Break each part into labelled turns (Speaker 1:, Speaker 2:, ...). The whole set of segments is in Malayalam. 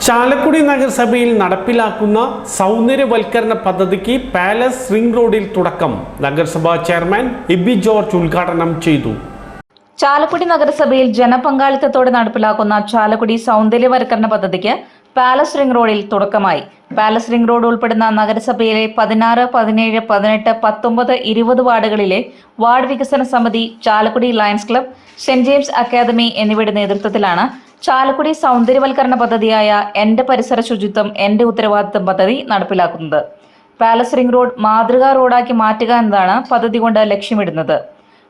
Speaker 1: ചാലക്കുടി നഗരസഭയിൽ നടപ്പിലാക്കുന്ന സൗന്ദര്യവൽക്കരണ പദ്ധതിക്ക് പാലസ് റിംഗ് റോഡിൽ തുടക്കം. നഗരസഭാ ചെയർമാൻ എബി ജോർജ് ഉദ്ഘാടനം ചെയ്തു.
Speaker 2: ചാലക്കുടി നഗരസഭയിൽ ജനപങ്കാളിത്തത്തോടെ നടപ്പിലാക്കുന്ന ചാലക്കുടി സൗന്ദര്യവൽക്കരണ പദ്ധതിക്ക് പാലസ് റിംഗ് റോഡിൽ തുടക്കമായി. പാലസ് റിംഗ് റോഡ് ഉൾപ്പെടുന്ന നഗരസഭയിലെ 16, 17, 18, 19, 20 വാർഡുകളിലെ വാർഡ് വികസന സമിതി, Chalakudy Lions Club, Saint James Academy എന്നിവയുടെ നേതൃത്വത്തിലാണ് ചാലക്കുടി സൗന്ദര്യവൽക്കരണ പദ്ധതിയായ എന്റെ പരിസര ശുചിത്വം എന്റെ ഉത്തരവാദിത്തം പദ്ധതി നടപ്പിലാക്കുന്നത്. പാലസ് റിംഗ് റോഡ് മാതൃകാ റോഡാക്കി മാറ്റുക എന്നതാണ് പദ്ധതി കൊണ്ട് ലക്ഷ്യമിടുന്നത്.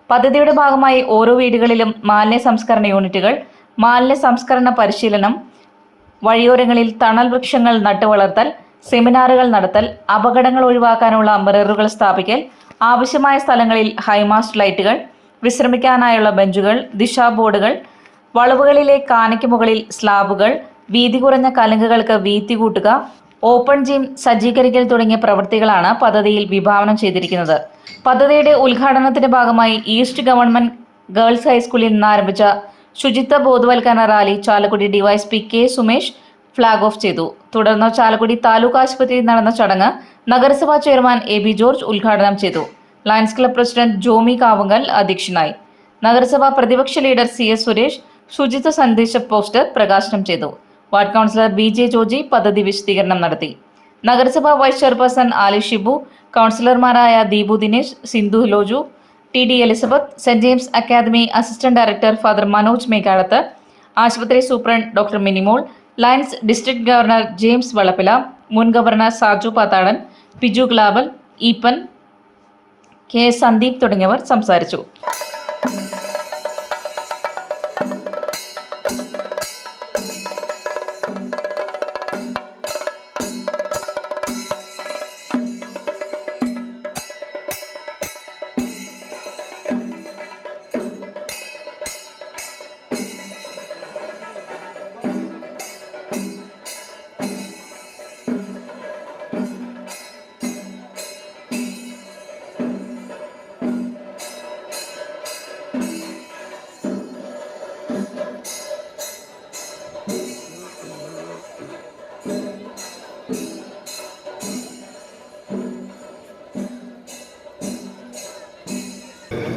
Speaker 2: പദ്ധതിയുടെ ഭാഗമായി ഓരോ വീടുകളിലും മാലിന്യ സംസ്കരണ യൂണിറ്റുകൾ, മാലിന്യ സംസ്കരണ പരിശീലനം, വഴിയോരങ്ങളിൽ തണൽ വൃക്ഷങ്ങൾ നട്ടുവളർത്തൽ, സെമിനാറുകൾ നടത്തൽ, അപകടങ്ങൾ ഒഴിവാക്കാനുള്ള മിററുകൾ സ്ഥാപിക്കൽ, ആവശ്യമായ സ്ഥലങ്ങളിൽ ഹൈമാസ്റ്റ് ലൈറ്റുകൾ, വിശ്രമിക്കാനായുള്ള ബെഞ്ചുകൾ, ദിശാ ബോർഡുകൾ, വളവുകളിലെ കാനയ്ക്ക് മുകളിൽ സ്ലാബുകൾ, വീതി കുറഞ്ഞ കലുങ്കുകൾക്ക് വീതി കൂട്ടുക, ഓപ്പൺ ജിം സജ്ജീകരിക്കൽ തുടങ്ങിയ പ്രവൃത്തികളാണ് പദ്ധതിയിൽ വിഭാവനം ചെയ്തിരിക്കുന്നത്. പദ്ധതിയുടെ ഉദ്ഘാടനത്തിന്റെ ഭാഗമായി ഈസ്റ്റ് ഗവൺമെന്റ് ഗേൾസ് ഹൈസ്കൂളിൽ നിന്ന് ആരംഭിച്ച ശുചിത്വ ബോധവൽക്കരണ rally Chalakudy DYSP K Sumesh flag off ചെയ്തു. തുടർന്ന് ചാലക്കുടി താലൂക്ക് ആശുപത്രിയിൽ നടന്ന ചടങ്ങ് നഗരസഭാ ചെയർമാൻ എബി ജോർജ് ഉദ്ഘാടനം ചെയ്തു. Lions Club president Jomy Kavungal അധ്യക്ഷനായി. നഗരസഭാ പ്രതിപക്ഷ ലീഡർ CS സുരേഷ് ശുചിത്വ സന്ദേശ പോസ്റ്റർ പ്രകാശനം ചെയ്തു. വാർഡ് കൗൺസിലർ BJ ജോജി പദ്ധതി വിശദീകരണം നടത്തി. നഗരസഭാ വൈസ് ചെയർപേഴ്സൺ ആലി ഷിബു, കൗൺസിലർമാരായ Deepu Dinesh, Sindhu Loju, TD Elizabeth, saint James academy assistant director father Manoj Mekkadath, ആശുപത്രി superintendent doctor Minimol, lions district governor James Valappila, മുൻ ഗവർണർ സാജു പാത്താടൻ, പിജു ഗ്ലാബൽ, ഈപ്പൻ, KS സന്ദീപ് തുടങ്ങിയവർ സംസാരിച്ചു.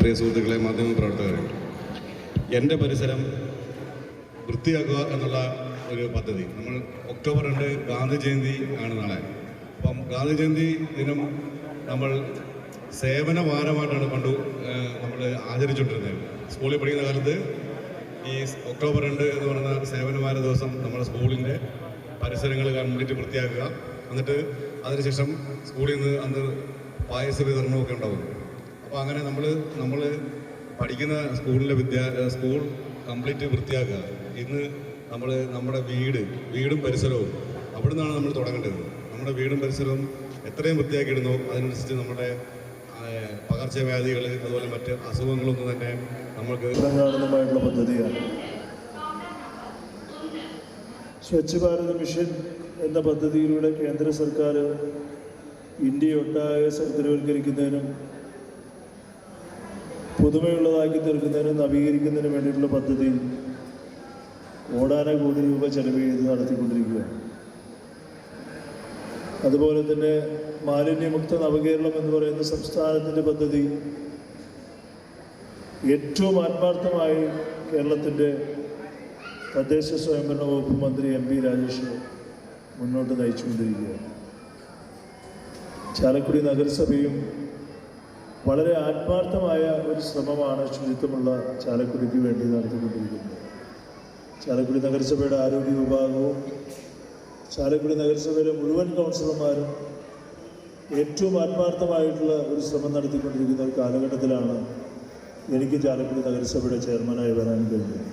Speaker 3: പ്രിയ സുഹൃത്തുക്കളെ, മാധ്യമപ്രവർത്തകരെ, എൻ്റെ പരിസരം വൃത്തിയാക്കുക എന്നുള്ള ഒരു പദ്ധതി നമ്മൾ ഒക്ടോബർ 2 ഗാന്ധി ജയന്തി ആണ് നാളെ. അപ്പം ഗാന്ധി ജയന്തി ദിനം നമ്മൾ സേവന വാരമായിട്ടാണ് നമ്മൾ ആചരിച്ചുകൊണ്ടിരുന്നത്. സ്കൂളിൽ പഠിക്കുന്ന കാലത്ത് ഈ ഒക്ടോബർ 2 എന്ന് പറയുന്ന സേവന വാര ദിവസം നമ്മുടെ സ്കൂളിൻ്റെ പരിസരങ്ങൾ കംപ്ലീറ്റ് വൃത്തിയാക്കുക. എന്നിട്ട് അതിനുശേഷം സ്കൂളിൽ നിന്ന് അന്ന് പായസ വിതരണമൊക്കെ ഉണ്ടാകും. അപ്പോൾ അങ്ങനെ നമ്മൾ പഠിക്കുന്ന സ്കൂൾ കംപ്ലീറ്റ് വൃത്തിയാക്കുക. ഇന്ന് നമ്മൾ നമ്മുടെ വീടും പരിസരവും അവിടെ നിന്നാണ് നമ്മൾ തുടങ്ങേണ്ടത്. നമ്മുടെ വീടും പരിസരവും എത്രയും വൃത്തിയാക്കിയിടുന്നോ അതിനനുസരിച്ച് നമ്മുടെ പകർച്ചവ്യാധികൾ അതുപോലെ മറ്റ് അസുഖങ്ങളൊന്നും തന്നെ നമുക്ക്
Speaker 4: കാണുന്നതുമായിട്ടുള്ള പദ്ധതിയാണ്. സ്വച്ഛ് ഭാരത് മിഷൻ എന്ന പദ്ധതിയിലൂടെ കേന്ദ്ര സർക്കാർ ഇന്ത്യയൊട്ടാകെ സൗന്ദര്യവൽക്കരിക്കുന്നതിനും പുതുമയുള്ളതാക്കി തീർക്കുന്നതിനും നവീകരിക്കുന്നതിനും വേണ്ടിയിട്ടുള്ള പദ്ധതി കോടാനകോടി രൂപ ചെലവ് ചെയ്ത് നടത്തിക്കൊണ്ടിരിക്കുകയാണ്. അതുപോലെ തന്നെ മാലിന്യമുക്ത നവകേരളം എന്ന് പറയുന്ന സംസ്ഥാനത്തിൻ്റെ പദ്ധതി ഏറ്റവും ആത്മാർത്ഥമായി കേരളത്തിൻ്റെ തദ്ദേശ സ്വയംഭരണ വകുപ്പ് മന്ത്രി MP രാജേഷ് മുന്നോട്ട് നയിച്ചുകൊണ്ടിരിക്കുകയാണ്. ചാലക്കുടി നഗരസഭയും വളരെ ആത്മാർത്ഥമായ ഒരു ശ്രമമാണ് ശുചിത്വമുള്ള ചാലക്കുടിക്ക് വേണ്ടി നടത്തിക്കൊണ്ടിരിക്കുന്നത്. ചാലക്കുടി നഗരസഭയുടെ ആരോഗ്യ വിഭാഗവും ചാലക്കുടി നഗരസഭയിലെ മുഴുവൻ കൗൺസിലർമാരും ഏറ്റവും ആത്മാർത്ഥമായിട്ടുള്ള ഒരു ശ്രമം നടത്തിക്കൊണ്ടിരിക്കുന്ന ഒരു കാലഘട്ടത്തിലാണ് എനിക്ക് ചാലക്കുടി നഗരസഭയുടെ ചെയർമാനായി വരാൻ കഴിഞ്ഞത്.